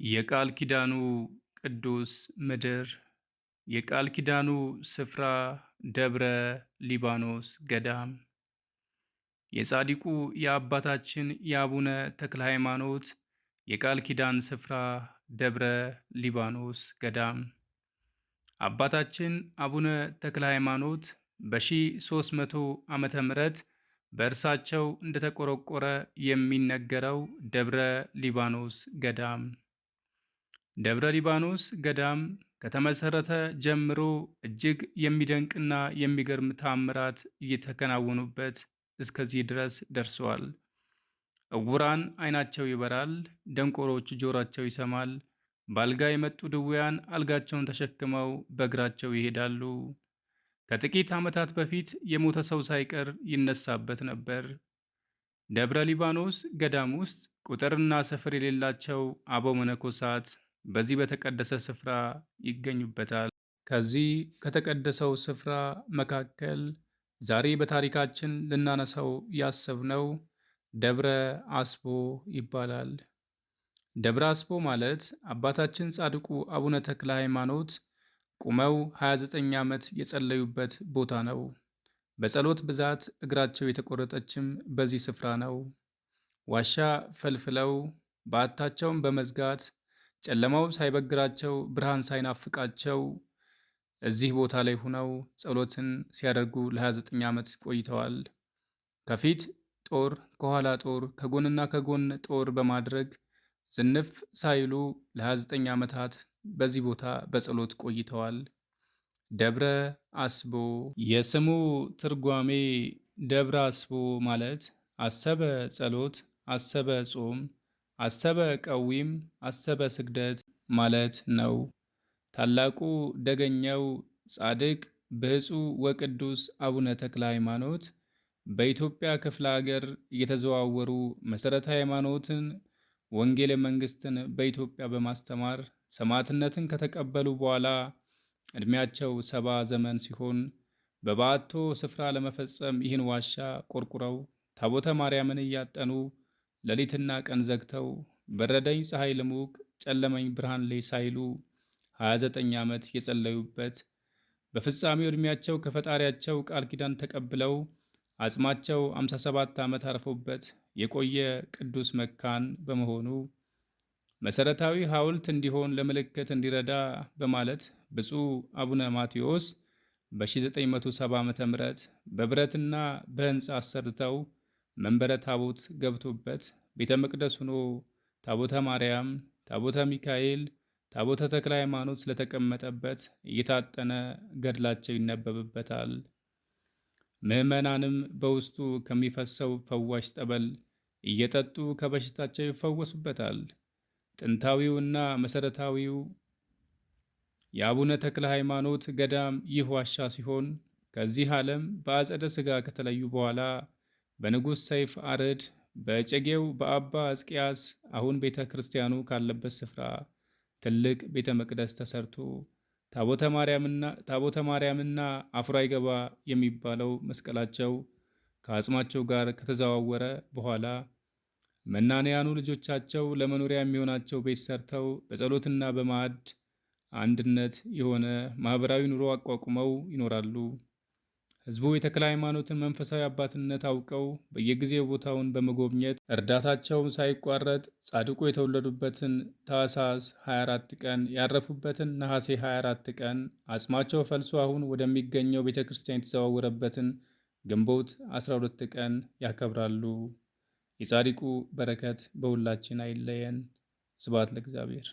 የቃል ኪዳኑ ቅዱስ ምድር የቃል ኪዳኑ ስፍራ ደብረ ሊባኖስ ገዳም የጻድቁ የአባታችን የአቡነ ተክለ ሃይማኖት የቃል ኪዳን ስፍራ ደብረ ሊባኖስ ገዳም። አባታችን አቡነ ተክለ ሃይማኖት በ1300 ዓመተ ምህረት በእርሳቸው እንደተቆረቆረ የሚነገረው ደብረ ሊባኖስ ገዳም ደብረ ሊባኖስ ገዳም ከተመሰረተ ጀምሮ እጅግ የሚደንቅና የሚገርም ተአምራት እየተከናወኑበት እስከዚህ ድረስ ደርሰዋል። ዕውራን ዓይናቸው ይበራል፣ ደንቆሮች ጆሯቸው ይሰማል፣ በአልጋ የመጡ ድውያን አልጋቸውን ተሸክመው በእግራቸው ይሄዳሉ። ከጥቂት ዓመታት በፊት የሞተ ሰው ሳይቀር ይነሳበት ነበር። ደብረ ሊባኖስ ገዳም ውስጥ ቁጥርና ስፍር የሌላቸው አበው መነኮሳት በዚህ በተቀደሰ ስፍራ ይገኙበታል። ከዚህ ከተቀደሰው ስፍራ መካከል ዛሬ በታሪካችን ልናነሳው ያሰብነው ደብረ አስቦ ይባላል። ደብረ አስቦ ማለት አባታችን ጻድቁ አቡነ ተክለ ሃይማኖት ቁመው 29 ዓመት የጸለዩበት ቦታ ነው። በጸሎት ብዛት እግራቸው የተቆረጠችም በዚህ ስፍራ ነው። ዋሻ ፈልፍለው በዓታቸውን በመዝጋት ጨለማው ሳይበግራቸው ብርሃን ሳይናፍቃቸው እዚህ ቦታ ላይ ሆነው ጸሎትን ሲያደርጉ ለ29 ዓመት ቆይተዋል። ከፊት ጦር፣ ከኋላ ጦር፣ ከጎንና ከጎን ጦር በማድረግ ዝንፍ ሳይሉ ለ29 ዓመታት በዚህ ቦታ በጸሎት ቆይተዋል። ደብረ አስቦ የስሙ ትርጓሜ ደብረ አስቦ ማለት አሰበ ጸሎት፣ አሰበ ጾም፣ አሰበ ቀዊም፣ አሰበ ስግደት ማለት ነው። ታላቁ ደገኛው ጻድቅ ብፁዕ ወቅዱስ አቡነ ተክለ ሃይማኖት በኢትዮጵያ ክፍለ ሀገር እየተዘዋወሩ መሠረተ ሃይማኖትን፣ ወንጌለ መንግሥትን በኢትዮጵያ በማስተማር ሰማዕትነትን ከተቀበሉ በኋላ ዕድሜያቸው 70 ዘመን ሲሆን በባዕቶ ስፍራ ለመፈጸም ይህን ዋሻ ቆርቁረው ታቦተ ማርያምን እያጠኑ ሌሊትና ቀን ዘግተው በረደኝ ፀሐይ ልሙቅ ጨለመኝ ብርሃን ላይ ሳይሉ 29 ዓመት የጸለዩበት በፍጻሜው ዕድሜያቸው ከፈጣሪያቸው ቃል ኪዳን ተቀብለው አጽማቸው 57 ዓመት አርፎበት የቆየ ቅዱስ መካን በመሆኑ መሠረታዊ ሐውልት እንዲሆን ለምልክት እንዲረዳ በማለት ብፁዕ አቡነ ማቴዎስ በ1970 ዓ.ም በብረትና በሕንፃ አሰርተው መንበረ ታቦት ገብቶበት ቤተ መቅደስ ሆኖ ታቦተ ማርያም፣ ታቦተ ሚካኤል፣ ታቦተ ተክለ ሃይማኖት ስለተቀመጠበት እየታጠነ ገድላቸው ይነበብበታል። ምዕመናንም በውስጡ ከሚፈሰው ፈዋሽ ጠበል እየጠጡ ከበሽታቸው ይፈወሱበታል። ጥንታዊውና መሠረታዊው የአቡነ ተክለ ሃይማኖት ገዳም ይህ ዋሻ ሲሆን ከዚህ ዓለም በአጸደ ሥጋ ከተለዩ በኋላ በንጉሥ ሰይፍ አርድ በእጨጌው በአባ ሕዝቅያስ አሁን ቤተ ክርስቲያኑ ካለበት ስፍራ ትልቅ ቤተ መቅደስ ተሰርቶ ታቦተ ማርያምና አፍሮ አይገባ የሚባለው መስቀላቸው ከአጽማቸው ጋር ከተዘዋወረ በኋላ መናንያኑ ልጆቻቸው ለመኖሪያ የሚሆናቸው ቤት ሰርተው በጸሎትና በማዕድ አንድነት የሆነ ማኅበራዊ ኑሮ አቋቁመው ይኖራሉ። ሕዝቡ የተክለ ሃይማኖትን መንፈሳዊ አባትነት አውቀው በየጊዜው ቦታውን በመጎብኘት እርዳታቸውን ሳይቋረጥ ጻድቁ የተወለዱበትን ታኅሳስ 24 ቀን ያረፉበትን ነሐሴ 24 ቀን አጽማቸው ፈልሶ አሁን ወደሚገኘው ቤተ ክርስቲያን የተዘዋወረበትን ግንቦት 12 ቀን ያከብራሉ። የጻድቁ በረከት በሁላችን አይለየን። ስብሐት ለእግዚአብሔር።